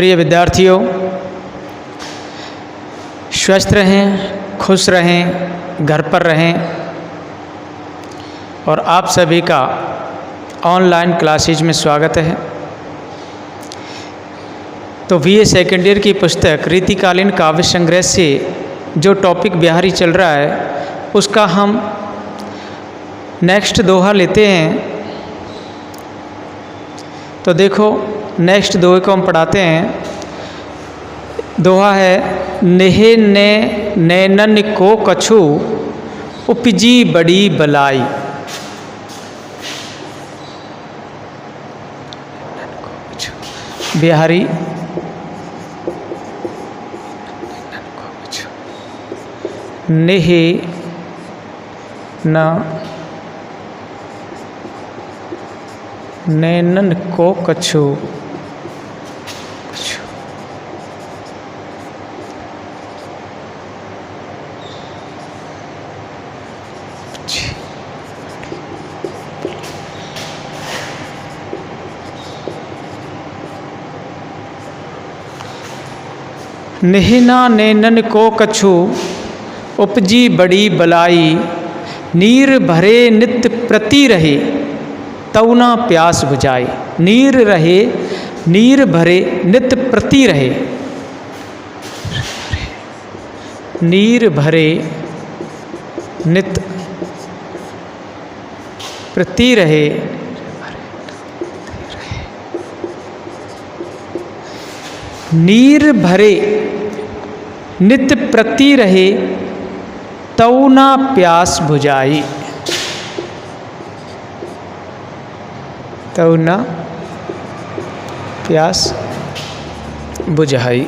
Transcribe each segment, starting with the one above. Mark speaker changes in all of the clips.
Speaker 1: प्रिय विद्यार्थियों, स्वस्थ रहें, खुश रहें, घर पर रहें और आप सभी का ऑनलाइन क्लासेज में स्वागत है। तो बीए सेकेंड ईयर की पुस्तक रीतिकालीन काव्य संग्रह से जो टॉपिक बिहारी चल रहा है उसका हम नेक्स्ट दोहा लेते हैं। तो देखो, नेक्स्ट दोहे को हम पढ़ाते हैं। दोहा है, नेहे ने नैनन को कछु उपजी बड़ी बलाई। बिहारी नेहे न नैनन को कछु नेहना नैनन को कछु उपजी बड़ी बलाई। नीर भरे नित प्रति रहे तऊ ना प्यास बुझाई। नीर भरे नित प्रति रहे, नीर भरे नित प्रति रहे, नीर भरे नित प्रति रहे तऊ ना प्यास बुझाई। तऊ ना प्यास बुझाई।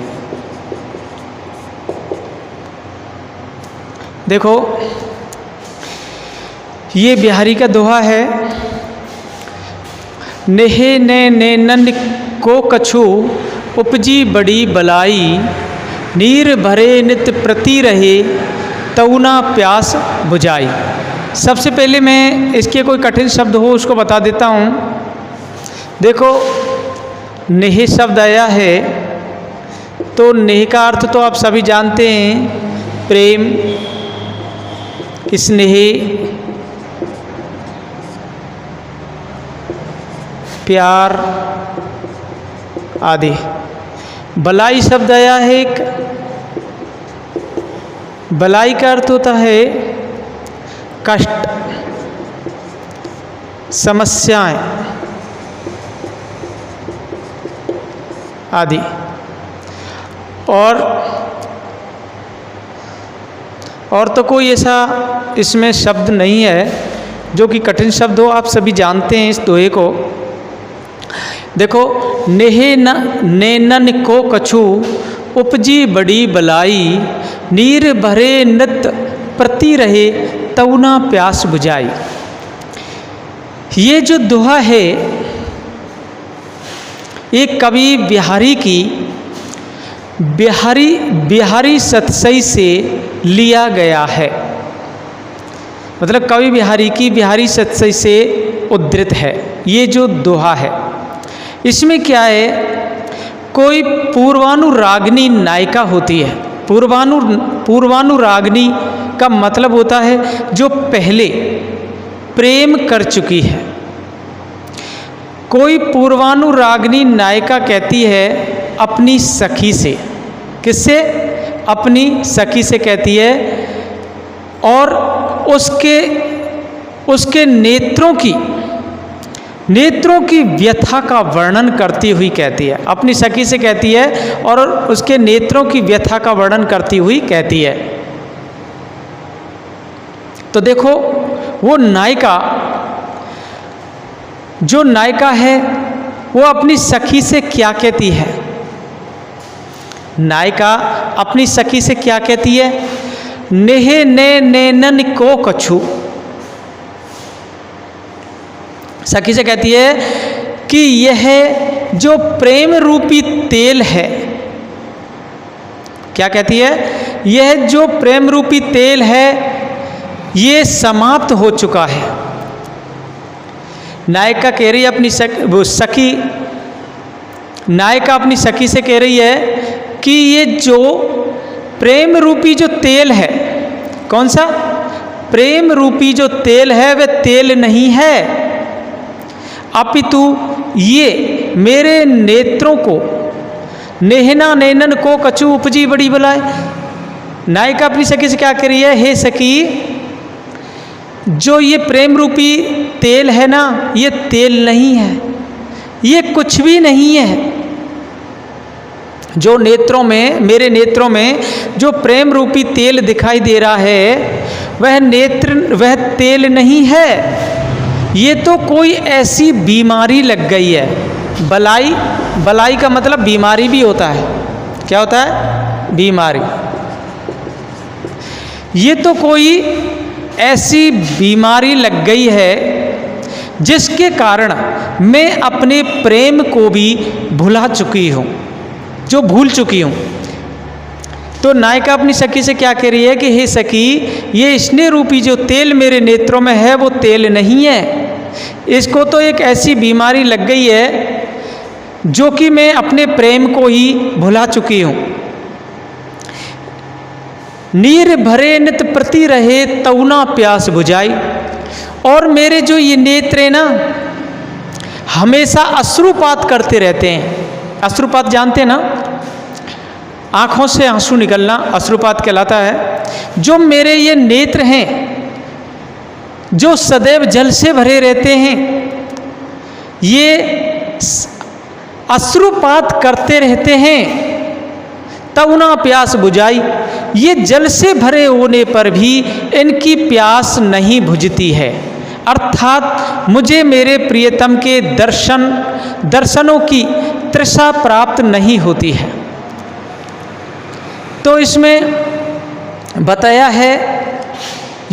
Speaker 1: देखो, ये बिहारी का दोहा है। नेहे ने नैनन को कछु उपजी बड़ी बलाई। नीर भरे नित प्रति रहे तऊ ना प्यास बुझाई। सबसे पहले मैं इसके कोई कठिन शब्द हो उसको बता देता हूँ। देखो, नेह शब्द आया है तो नेह का अर्थ तो आप सभी जानते हैं, प्रेम, स्नेह, प्यार आदि। बलाई शब्द आया है एक। बलाई का अर्थ होता है कष्ट, समस्याएं आदि। और तो कोई ऐसा इसमें शब्द नहीं है जो कि कठिन शब्द हो। आप सभी जानते हैं इस दोहे को। देखो, नेहे न नैनन को कछु उपजी बड़ी बलाई। नीर भरे नित प्रति रहे तऊ ना प्यास बुझाई। ये जो दोहा है एक कवि बिहारी की बिहारी सतसई से लिया गया है। मतलब कवि बिहारी की बिहारी सतसई से उद्धृत है ये जो दोहा है। इसमें क्या है, कोई पूर्वानुरागिनी नायिका होती है। पूर्वानुरागिनी का मतलब होता है जो पहले प्रेम कर चुकी है। कोई पूर्वानुरागिनी नायिका कहती है अपनी सखी से। किससे? अपनी सखी से कहती है और उसके नेत्रों की व्यथा का वर्णन करती हुई कहती है। अपनी सखी से कहती है और उसके नेत्रों की व्यथा का वर्णन करती हुई कहती है। तो देखो, वो जो नायिका है वो अपनी सखी से क्या कहती है? नायिका अपनी सखी से क्या कहती है? नेहे ने नैनन को कछु। सखी से कहती है कि यह जो प्रेम रूपी तेल है, क्या कहती है? यह जो प्रेम रूपी तेल है ये समाप्त हो चुका है। नायिका कह रही है अपनी सखी नायिका अपनी सखी से कह रही है कि ये जो प्रेम रूपी जो तेल है, कौन सा प्रेम रूपी जो तेल है वह तेल नहीं है, अपितु ये मेरे नेत्रों को नेहना नैनन को कछु उपजी बड़ी बलाए। नायिका अपनी सखी से क्या कह रही है, हे सखी, जो ये प्रेम रूपी तेल है ना, ये तेल नहीं है, ये कुछ भी नहीं है। जो नेत्रों में, मेरे नेत्रों में जो प्रेम रूपी तेल दिखाई दे रहा है वह तेल नहीं है, ये तो कोई ऐसी बीमारी लग गई है। बलाई, बलाई का मतलब बीमारी भी होता है। क्या होता है? बीमारी। ये तो कोई ऐसी बीमारी लग गई है जिसके कारण मैं अपने प्रेम को भी भुला चुकी हूँ, जो भूल चुकी हूँ। तो नायिका अपनी सखी से क्या कह रही है कि हे सखी, ये स्नेह रूपी जो तेल मेरे नेत्रों में है वो तेल नहीं है, इसको तो एक ऐसी बीमारी लग गई है जो कि मैं अपने प्रेम को ही भुला चुकी हूँ। नीर भरे नित प्रति रहे तउना प्यास बुझाई। और मेरे जो ये नेत्र हैं ना, हमेशा अश्रुपात करते रहते हैं। अश्रुपात जानते हैं ना, आँखों से आंसू निकलना अश्रुपात कहलाता है। जो मेरे ये नेत्र हैं जो सदैव जल से भरे रहते हैं, ये अश्रुपात करते रहते हैं, तउना प्यास बुझाई। ये जल से भरे होने पर भी इनकी प्यास नहीं बुझती है, अर्थात मुझे मेरे प्रियतम के दर्शनों की तृषा प्राप्त नहीं होती है। तो इसमें बताया है,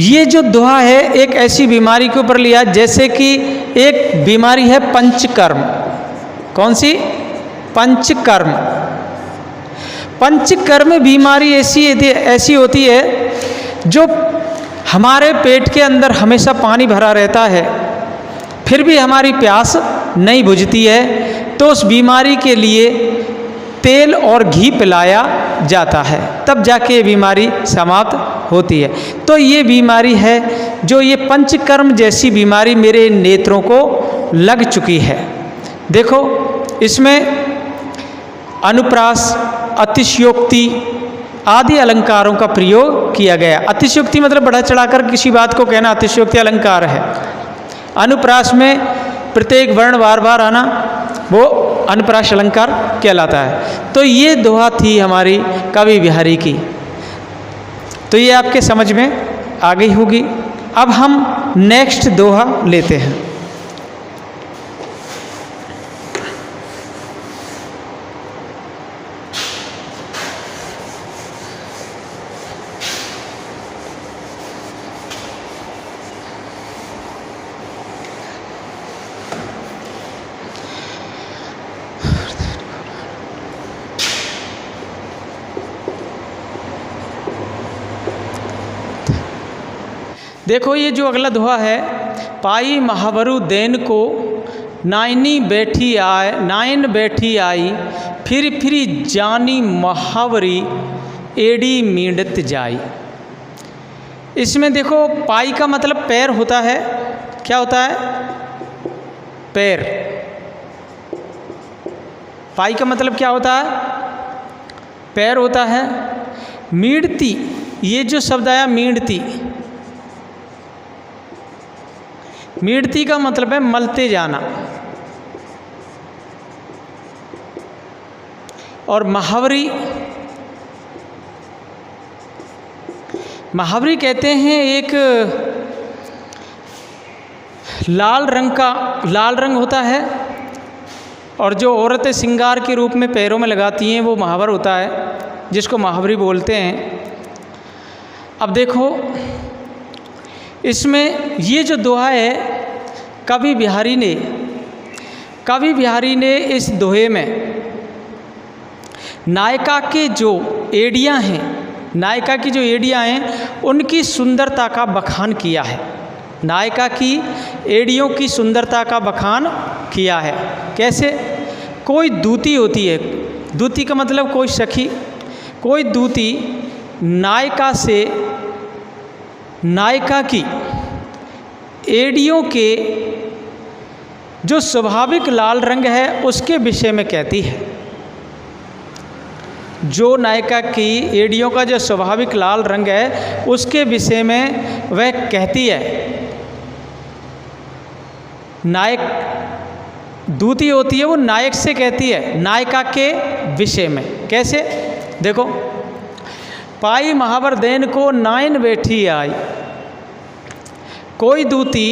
Speaker 1: ये जो दोहा है एक ऐसी बीमारी के ऊपर लिया जैसे कि एक बीमारी है पंचकर्म। कौन सी? पंचकर्म। पंचकर्म बीमारी ऐसी होती है जो हमारे पेट के अंदर हमेशा पानी भरा रहता है, फिर भी हमारी प्यास नहीं बुझती है। तो उस बीमारी के लिए तेल और घी पिलाया जाता है, तब जाके ये बीमारी समाप्त होती है। तो ये बीमारी है जो ये पंचकर्म जैसी बीमारी मेरे नेत्रों को लग चुकी है। देखो, इसमें अनुप्रास, अतिशयोक्ति आदि अलंकारों का प्रयोग किया गया। अतिशयोक्ति मतलब बढ़ा चढ़ाकर किसी बात को कहना, अतिशयोक्ति अलंकार है। अनुप्रास में प्रत्येक वर्ण बार बार आना, वो अनुप्रास अलंकार कहलाता है। तो ये दोहा थी हमारी कवि बिहारी की। तो ये आपके समझ में आ गई होगी। अब हम नेक्स्ट दोहा लेते हैं। देखो, ये जो अगला दोहा है, पाई महावरु देन को नाइन बैठी आई, फिर जानी महावरी एड़ी मींडत जाई। इसमें देखो, पाई का मतलब पैर होता है। क्या होता है? पैर। पाई का मतलब क्या होता है? पैर होता है। मींडती, ये जो शब्द आया मींडती, मींडती का मतलब है मलते जाना। और महावरी, महावरी कहते हैं एक लाल रंग होता है, और जो औरतें श्रृंगार के रूप में पैरों में लगाती हैं वो महावर होता है, जिसको महावरी बोलते हैं। अब देखो, इसमें ये जो दोहा है, कवि बिहारी ने इस दोहे में नायिका के जो एड़ियाँ हैं, नायिका की जो एड़ियाँ हैं उनकी सुंदरता का बखान किया है। नायिका की एड़ियों की सुंदरता का बखान किया है। कैसे? कोई दूती होती है, दूती का मतलब कोई सखी, कोई दूती नायिका से नायिका की एड़ियों के जो स्वाभाविक लाल रंग है उसके विषय में कहती है। जो नायिका की एड़ियों का जो स्वाभाविक लाल रंग है उसके विषय में वह कहती है। नायक दूती होती है वो नायक से कहती है नायिका के विषय में। कैसे? देखो, पाई महावर देन को नायन बैठी आई। कोई दूती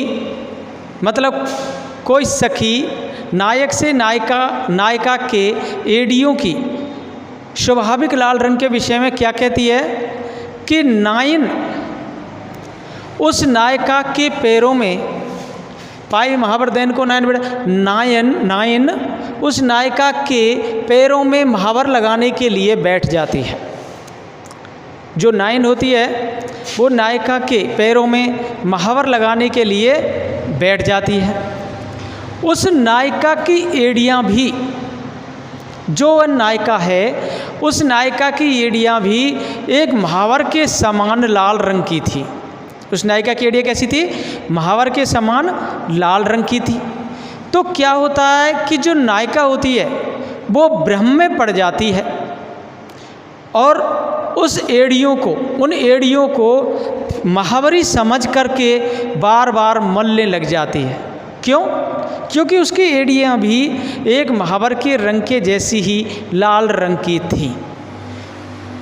Speaker 1: मतलब कोई सखी नायक से नायिका के एड़ियों की स्वाभाविक लाल रंग के विषय में क्या कहती है कि नायन उस नायिका के पैरों में, पाई महावर देन को नायन बैठा, नायन उस नायिका के पैरों में महावर लगाने के लिए बैठ जाती है। जो नायन होती है वो नायिका के पैरों में महावर लगाने के लिए बैठ जाती है। उस नायिका की एड़ियाँ भी, जो वह नायिका है उस नायिका की एड़ियाँ भी एक महावर के समान लाल रंग की थी। उस नायिका की एड़ियाँ कैसी थी? महावर के समान लाल रंग की थी। तो क्या होता है कि जो नायिका होती है वो भ्रम में पड़ जाती है और उस एड़ियों को, उन एड़ियों को महावरी समझ करके बार बार मलने लग जाती है। क्यों? क्योंकि उसकी एड़ियाँ भी एक महावर के रंग के जैसी ही लाल रंग की थी।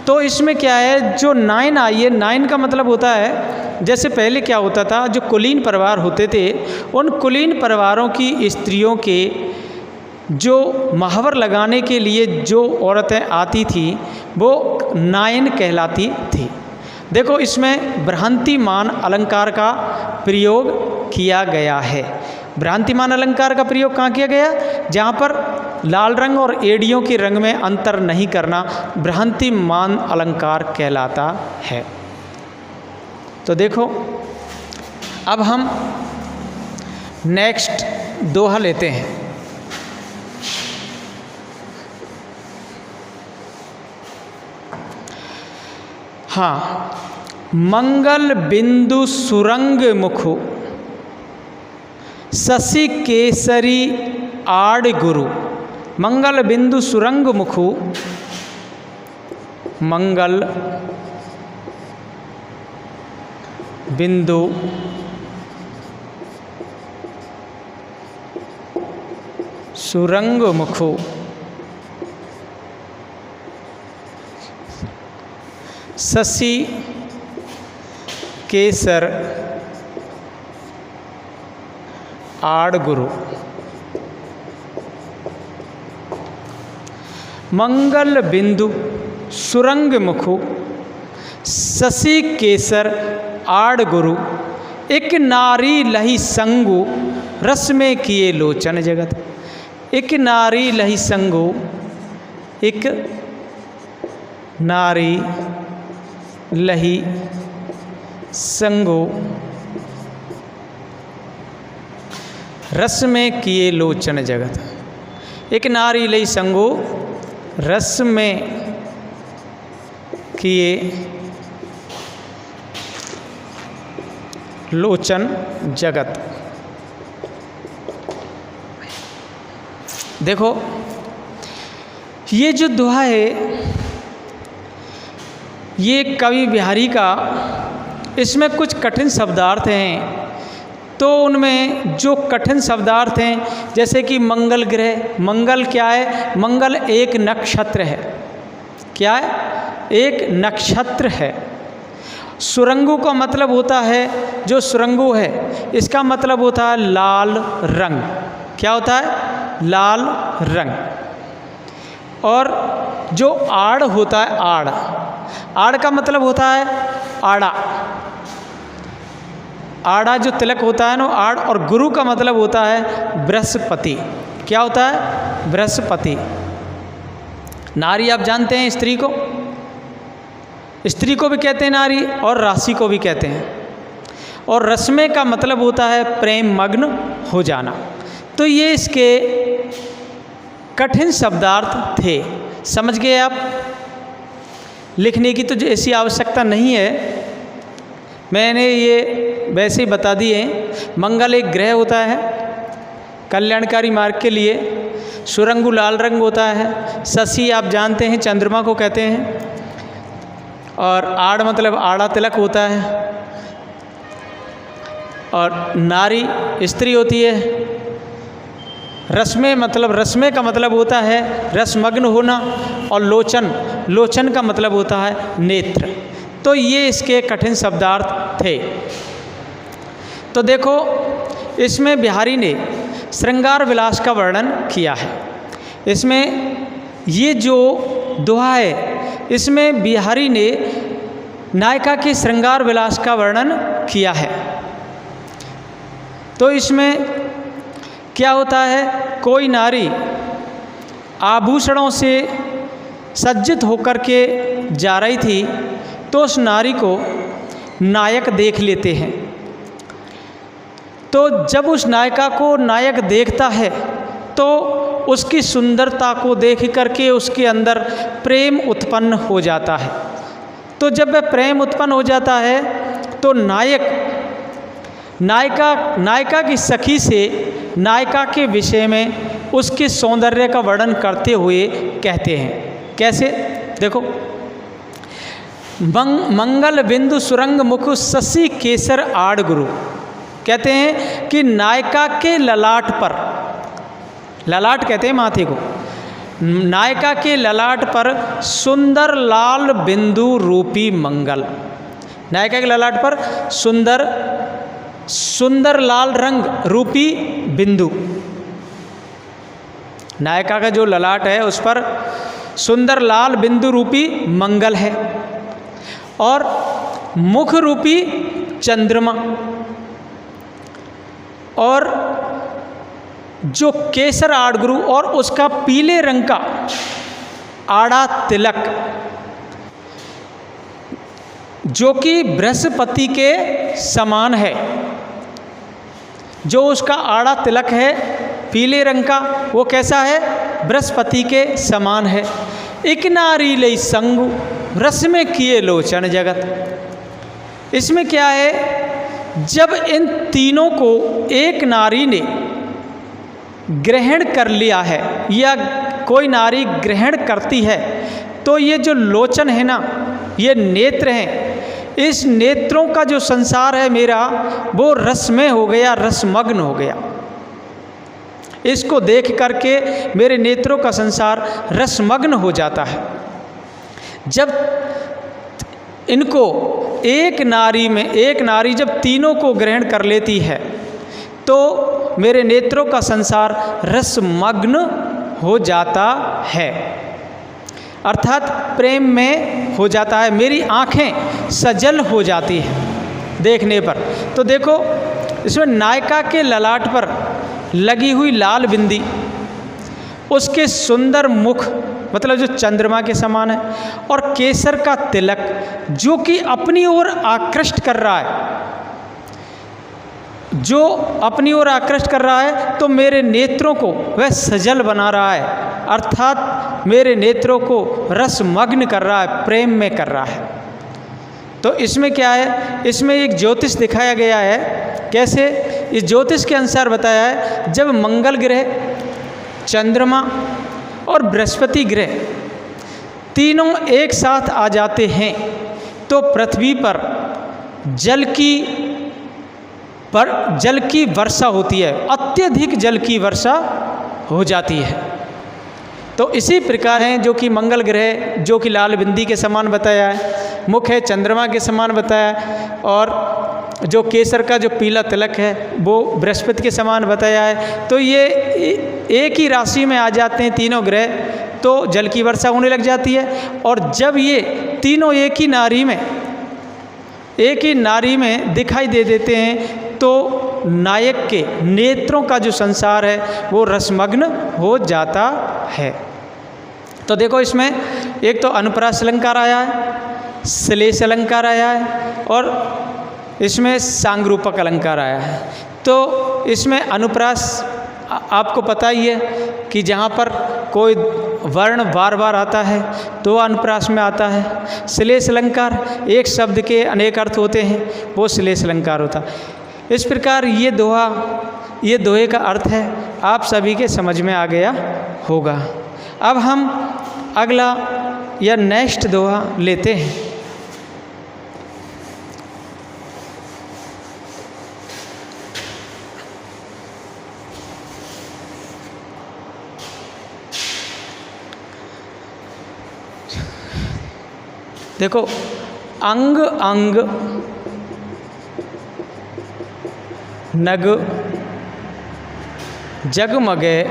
Speaker 1: तो इसमें क्या है, जो नायन आई है, नायन का मतलब होता है, जैसे पहले क्या होता था, जो कुलीन परिवार होते थे उन कुलीन परिवारों की स्त्रियों के जो महावर लगाने के लिए जो औरतें आती थी वो नायन कहलाती थी। देखो, इसमें भ्रांतिमान अलंकार का प्रयोग किया गया है। भ्रांतिमान अलंकार का प्रयोग कहाँ किया गया? जहाँ पर लाल रंग और एड़ियों के रंग में अंतर नहीं करना भ्रांतिमान अलंकार कहलाता है। तो देखो, अब हम नेक्स्ट दोहा लेते हैं। हाँ, मंगल बिंदु सुरंग मुखु शशि केसरी आड़ गुरु। मंगल बिंदु सुरंग मुखु, मंगल बिंदु सुरंग मुखु शशि केसर आड़ गुरु। मंगल बिंदु सुरंग मुखु शशि केसर आड़ गुरु। एक नारी लही संगु रस में किए लोचन जगत। एक नारी लही संगु, एक नारी लही संगो रस में किए लोचन जगत। एक नारी लही संगो रस में किए लोचन जगत। देखो, ये जो दोहा है ये कवि बिहारी का, इसमें कुछ कठिन शब्दार्थ हैं। तो उनमें जो कठिन शब्दार्थ हैं, जैसे कि मंगल ग्रह, मंगल क्या है? मंगल एक नक्षत्र है। क्या है? एक नक्षत्र है। सुरंगु का मतलब होता है, जो सुरंगु है इसका मतलब होता है लाल रंग। क्या होता है? लाल रंग। और जो आड़ होता है, आड़, आड़ का मतलब होता है आड़ा। आड़ा जो तिलक होता है ना, आड़। और गुरु का मतलब होता है बृहस्पति। क्या होता है? बृहस्पति। नारी आप जानते हैं, स्त्री को, स्त्री को भी कहते हैं नारी, और राशि को भी कहते हैं। और रश्मि का मतलब होता है प्रेम मग्न हो जाना। तो ये इसके कठिन शब्दार्थ थे। समझ गए आप? लिखने की तो ऐसी आवश्यकता नहीं है, मैंने ये वैसे ही बता दिए। मंगल एक ग्रह होता है कल्याणकारी मार्ग के लिए, सुरंगु लाल रंग होता है, शशि आप जानते हैं चंद्रमा को कहते हैं, और आड़ मतलब आड़ा तिलक होता है, और नारी स्त्री होती है। रश्मे मतलब रश्मे का मतलब होता है रसमग्न होना, और लोचन का मतलब होता है नेत्र। तो ये इसके कठिन शब्दार्थ थे। तो देखो इसमें बिहारी ने श्रृंगार विलास का वर्णन किया है। इसमें ये जो दोहा है इसमें बिहारी ने नायिका के श्रृंगार विलास का वर्णन किया है। तो इसमें क्या होता है, कोई नारी आभूषणों से सज्जित होकर के जा रही थी, तो उस नारी को नायक देख लेते हैं। तो जब उस नायिका को नायक देखता है तो उसकी सुंदरता को देख करके उसके अंदर प्रेम उत्पन्न हो जाता है। तो जब वह प्रेम उत्पन्न हो जाता है तो नायिका की सखी से नायिका के विषय में उसके सौंदर्य का वर्णन करते हुए कहते हैं। कैसे? देखो, मंगल बिंदु सुरंग मुख शशि केसर आड़ गुरु। कहते हैं कि नायिका के ललाट पर, ललाट कहते हैं माथे को, नायिका के ललाट पर सुंदर लाल बिंदु रूपी मंगल, नायिका के ललाट पर सुंदर लाल रंग रूपी बिंदु, नायिका का जो ललाट है उस पर सुंदर लाल बिंदु रूपी मंगल है, और मुख रूपी चंद्रमा, और जो केसर आड़गुरु और उसका पीले रंग का आड़ा तिलक, जो कि बृहस्पति के समान है। जो उसका आड़ा तिलक है पीले रंग का, वो कैसा है? बृहस्पति के समान है। एक नारी लई संगु रस में किए लोचन जगत। इसमें क्या है, जब इन तीनों को एक नारी ने ग्रहण कर लिया है या कोई नारी ग्रहण करती है, तो ये जो लोचन है ना, ये नेत्र हैं, इस नेत्रों का जो संसार है मेरा, वो रस में हो गया, रसमग्न हो गया। इसको देख करके मेरे नेत्रों का संसार रसमग्न हो जाता है। जब इनको एक नारी जब तीनों को ग्रहण कर लेती है तो मेरे नेत्रों का संसार रसमग्न हो जाता है, अर्थात प्रेम में हो जाता है। मेरी आँखें सजल हो जाती हैं देखने पर। तो देखो इसमें नायिका के ललाट पर लगी हुई लाल बिंदी, उसके सुंदर मुख मतलब जो चंद्रमा के समान है, और केसर का तिलक जो कि अपनी ओर आकृष्ट कर रहा है, जो अपनी ओर आकृष्ट कर रहा है, तो मेरे नेत्रों को वह सजल बना रहा है, अर्थात मेरे नेत्रों को रसमग्न कर रहा है, प्रेम में कर रहा है। तो इसमें क्या है, इसमें एक ज्योतिष दिखाया गया है। कैसे? इस ज्योतिष के अनुसार बताया है, जब मंगल ग्रह, चंद्रमा और बृहस्पति ग्रह तीनों एक साथ आ जाते हैं तो पृथ्वी पर जल की वर्षा होती है, अत्यधिक जल की वर्षा हो जाती है। तो इसी प्रकार है जो कि मंगल ग्रह जो कि लाल बिंदी के समान बताया है, मुख है चंद्रमा के समान बताया है, और जो केसर का जो पीला तिलक है वो बृहस्पति के समान बताया है। तो ये एक ही राशि में आ जाते हैं तीनों ग्रह, तो जल की वर्षा होने लग जाती है। और जब ये तीनों एक ही नारी में दिखाई दे देते हैं तो नायक के नेत्रों का जो संसार है वो रसमग्न हो जाता है। तो देखो इसमें एक तो अनुप्रास अलंकार आया है, श्लेष अलंकार आया है, और इसमें सांगरूपक अलंकार आया है। तो इसमें अनुप्रास आपको पता ही है कि जहाँ पर कोई वर्ण बार बार आता है तो अनुप्रास में आता है। श्लेष अलंकार, एक शब्द के अनेक अर्थ होते हैं, वो श्लेष अलंकार होता है। इस प्रकार ये दोहे का अर्थ है, आप सभी के समझ में आ गया होगा। अब हम अगला या नेक्स्ट दोहा लेते हैं। देखो, अंग अंग नग जगमगे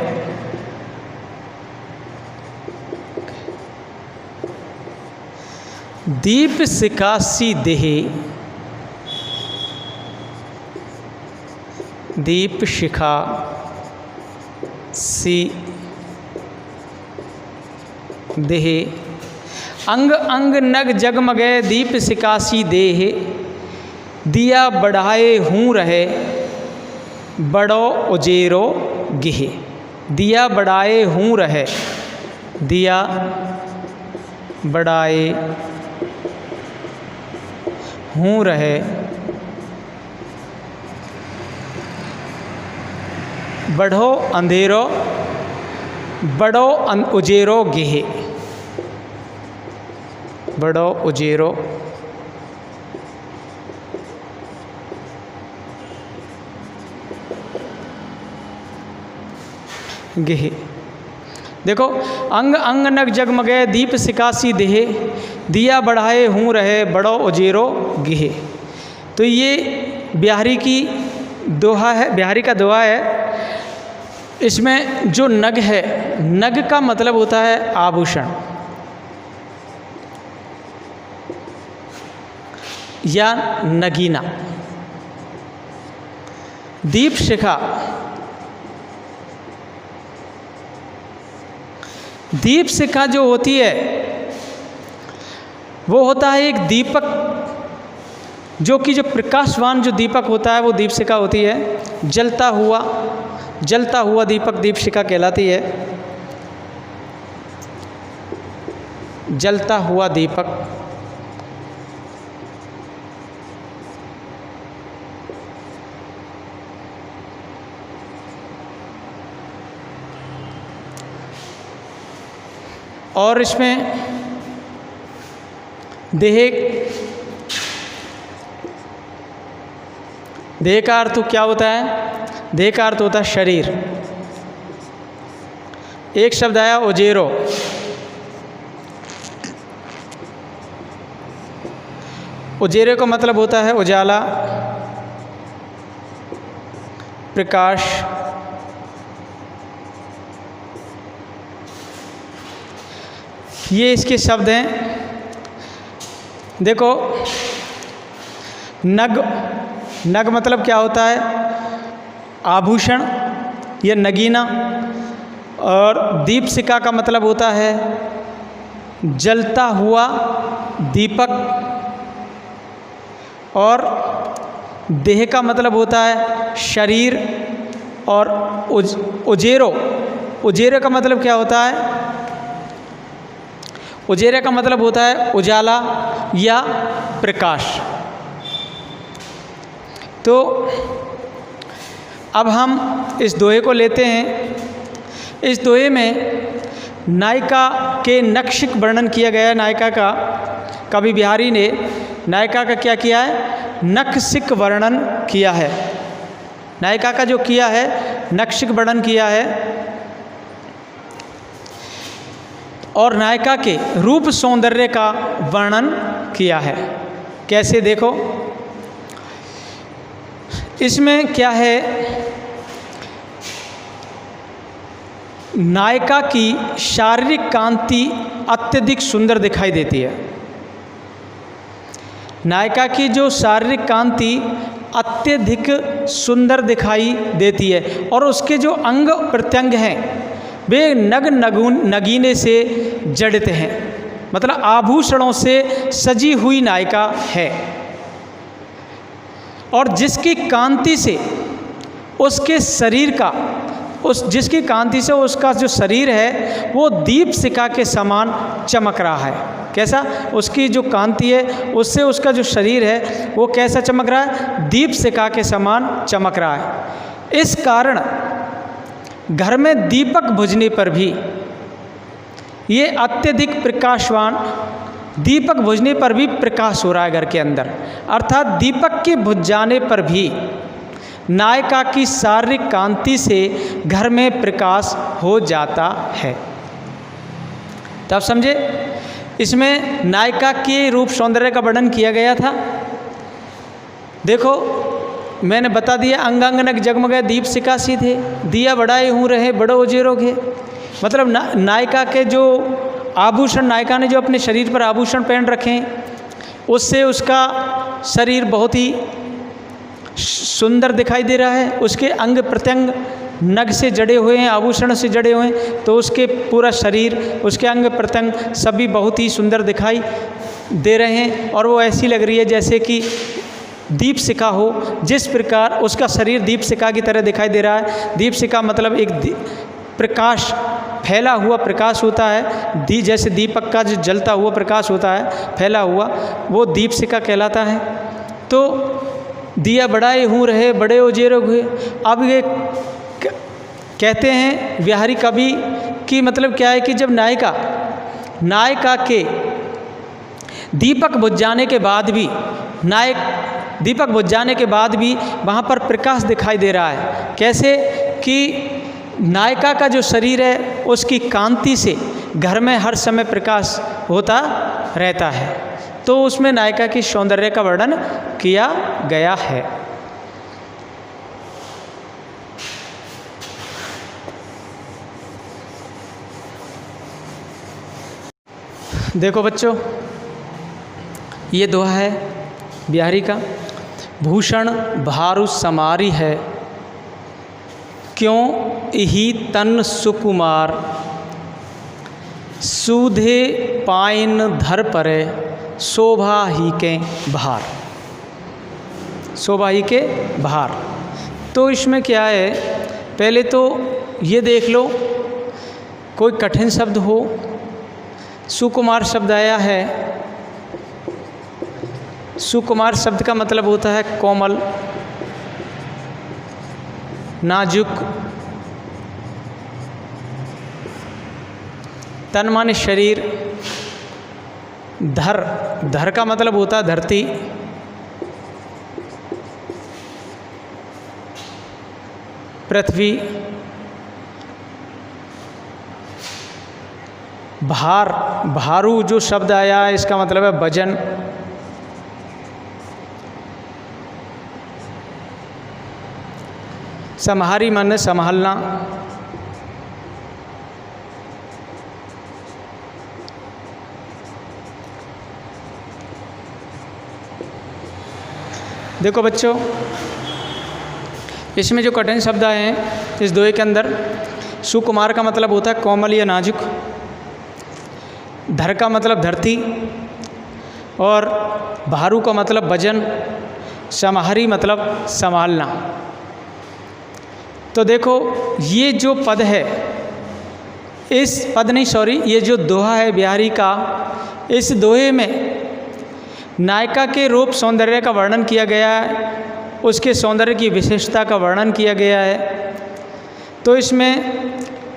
Speaker 1: दीप सिकासी देहे, दीप शिखा सी देहे, अंग अंग नग जगमगे दीप सिकासी देह, दिया बढ़ाए हूँ रहे बड़ो उजेरो गिहे। दिया बढ़ाए हूँ रहे, दिया बढ़ाए हूँ रहे बढ़ो अंधेरो बड़ो उजेरो गिहे, बड़ो उजेरो गिहे। देखो, अंग अंग नग जगमगे दीप सिकासी देहे, दिया बढ़ाए हूँ रहे बड़ो उजेरो गिहे। तो ये बिहारी की दोहा है, बिहारी का दोहा है। इसमें जो नग है, नग का मतलब होता है आभूषण या नगीना। दीप शिखा, दीप शिखा जो होती है वो होता है एक दीपक, जो कि जो प्रकाशवान जो दीपक होता है वो दीप शिखा होती है। जलता हुआ दीपक दीप शिखा कहलाती है। जलता हुआ दीपक, और इसमें देह का अर्थ क्या होता है? देह का अर्थ होता है शरीर। एक शब्द आया उजेरो, उजेरे का मतलब होता है उजाला, प्रकाश। ये इसके शब्द हैं। देखो, नग मतलब क्या होता है? आभूषण या नगीना। और दीप शिखा का मतलब होता है जलता हुआ दीपक। और देह का मतलब होता है शरीर। और उजेरे का मतलब क्या होता है? उजेरे का मतलब होता है उजाला या प्रकाश। तो अब हम इस दोहे को लेते हैं। इस दोहे में नायिका के नक्शिक वर्णन किया गया है। नायिका का कवि बिहारी ने नायिका का क्या किया है? नक्शिक वर्णन किया है। नायिका का जो किया है नक्शिक वर्णन किया है। और नायिका के रूप सौंदर्य का वर्णन किया है। कैसे? देखो, इसमें क्या है? नायिका की शारीरिक कांति अत्यधिक सुंदर दिखाई देती है। नायिका की जो शारीरिक कांति अत्यधिक सुंदर दिखाई देती है। और उसके जो अंग प्रत्यंग हैं वे नगीने से जड़ित हैं। मतलब आभूषणों से सजी हुई नायिका है। और जिसकी कांति से उसके शरीर का उस जिसकी कांति से उसका जो शरीर है वो दीप शिखा के समान चमक रहा है। कैसा? उसकी जो कांति है उससे उसका जो शरीर है वो कैसा चमक रहा है? दीप शिखा के समान चमक रहा है। इस कारण घर में दीपक बुझने पर भी, ये अत्यधिक प्रकाशवान, दीपक बुझने पर भी प्रकाश हो रहा है घर के अंदर, अर्थात दीपक के बुझ जाने पर भी नायिका की शारीरिक कांति से घर में प्रकाश हो जाता है। तब समझे, इसमें नायिका के रूप सौंदर्य का वर्णन किया गया था। देखो मैंने बता दिया, अंग अंग नग जगमगे दीप शिखा सी थे, दिया बढ़ाए हूँ रहे बड़ो उजेरो घे। मतलब नायिका के जो आभूषण, नायिका ने जो अपने शरीर पर आभूषण पहन रखे हैं उससे उसका शरीर बहुत ही सुंदर दिखाई दे रहा है। उसके अंग प्रत्यंग नग से जड़े हुए हैं, आभूषण से जड़े हुए हैं, तो उसके पूरा शरीर, उसके अंग प्रत्यंग सभी बहुत ही सुंदर दिखाई दे रहे हैं और वो ऐसी लग रही है जैसे कि दीप शिखा हो। जिस प्रकार उसका शरीर दीप शिखा की तरह दिखाई दे रहा है। दीप शिखा मतलब एक प्रकाश, फैला हुआ प्रकाश होता है, जैसे दीपक का जो जलता हुआ प्रकाश होता है फैला हुआ, वो दीप शिखा कहलाता है। तो दिया बढ़ाए हूँ रहे बड़े उजेरो हुए। अब ये कहते हैं बिहारी कवि कि मतलब क्या है कि जब नायिका के दीपक बुझ जाने के बाद भी, दीपक बुझ जाने के बाद भी वहाँ पर प्रकाश दिखाई दे रहा है। कैसे कि नायिका का जो शरीर है उसकी कांति से घर में हर समय प्रकाश होता रहता है। तो उसमें नायिका की सौंदर्य का वर्णन किया गया है। देखो बच्चों, ये दोहा है बिहारी का, भूषण भारु समारी है, क्यों इही तन सुकुमार, सूधे पाइन धर परे, शोभा ही के भार। शोभा ही के भार। तो इसमें क्या है, पहले तो ये देख लो, कोई कठिन शब्द हो, सुकुमार शब्द आया है। सुकुमार शब्द का मतलब होता है कोमल, नाजुक। तन माने शरीर, धर का मतलब होता है धरती, पृथ्वी, भारू जो शब्द आया है इसका मतलब है वजन। सम्हारी माने संभालना। देखो बच्चों, इसमें जो कठिन शब्द आए हैं इस दोहे के अंदर, सुकुमार का मतलब होता है कोमल या नाजुक, धर का मतलब धरती, और भारू का मतलब वजन, सम्हारी मतलब संभालना। तो देखो ये जो पद है, ये जो दोहा है बिहारी का, इस दोहे में नायिका के रूप सौंदर्य का वर्णन किया गया है, उसके सौंदर्य की विशेषता का वर्णन किया गया है। तो इसमें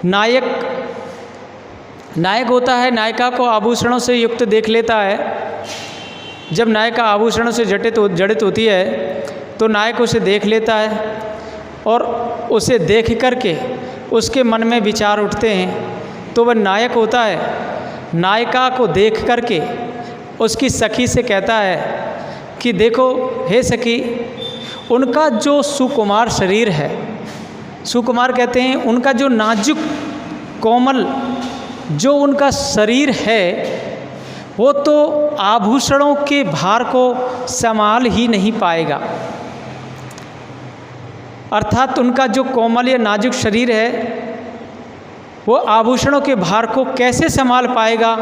Speaker 1: नायक होता है, नायिका को आभूषणों से युक्त देख लेता है। जब नायिका आभूषणों से जड़ित होती है तो नायक उसे देख लेता है और उसे देख करके उसके मन में विचार उठते हैं। तो वह नायक होता है, नायिका को देख करके उसकी सखी से कहता है कि देखो हे सखी, उनका जो सुकुमार शरीर है, सुकुमार कहते हैं उनका जो नाजुक कोमल जो उनका शरीर है, वो तो आभूषणों के भार को संभाल ही नहीं पाएगा। अर्थात उनका जो कोमल या नाजुक शरीर है वो आभूषणों के भार को कैसे संभाल पाएगा।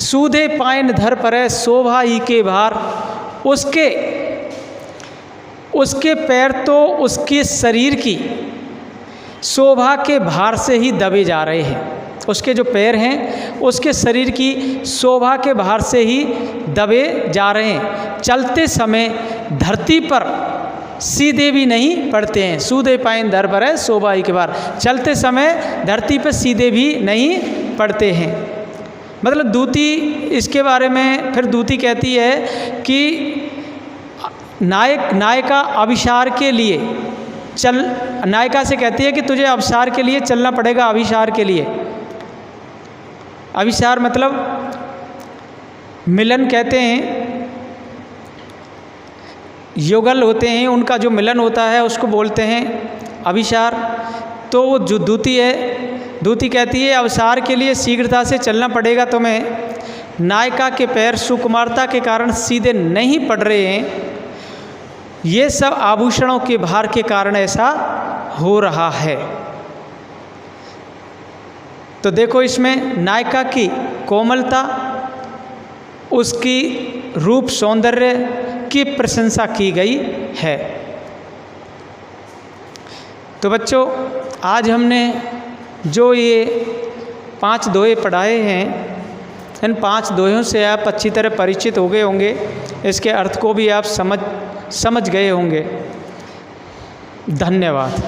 Speaker 1: सूधे पाइन धर परे, शोभा ही के भार। उसके पैर तो उसके शरीर की शोभा के भार से ही दबे जा रहे हैं। उसके जो पैर हैं उसके शरीर की शोभा के भार से ही दबे जा रहे हैं। चलते समय धरती पर सीधे भी नहीं पड़ते हैं। सूदे पाइन दर पर है शोभा के भार। चलते समय धरती पर सीधे भी नहीं पड़ते हैं। मतलब दूती इसके बारे में फिर दूती कहती है कि नायिका अभिसार के लिए नायिका से कहती है कि तुझे अभिसार के लिए चलना पड़ेगा। अभिसार के लिए, अभिसार मतलब मिलन कहते हैं, युगल होते हैं उनका जो मिलन होता है उसको बोलते हैं अभिसार। तो वो जो दूती है, दूती कहती है अभिसार के लिए शीघ्रता से चलना पड़ेगा तुम्हें। नायिका के पैर सुकुमारता के कारण सीधे नहीं पड़ रहे हैं। ये सब आभूषणों के भार के कारण ऐसा हो रहा है। तो देखो इसमें नायिका की कोमलता, उसकी रूप सौंदर्य की प्रशंसा की गई है। तो बच्चों आज हमने जो ये 5 दोहे पढ़ाए हैं, इन 5 दोहों से आप अच्छी तरह परिचित हो गए होंगे। इसके अर्थ को भी आप समझ गए होंगे। धन्यवाद।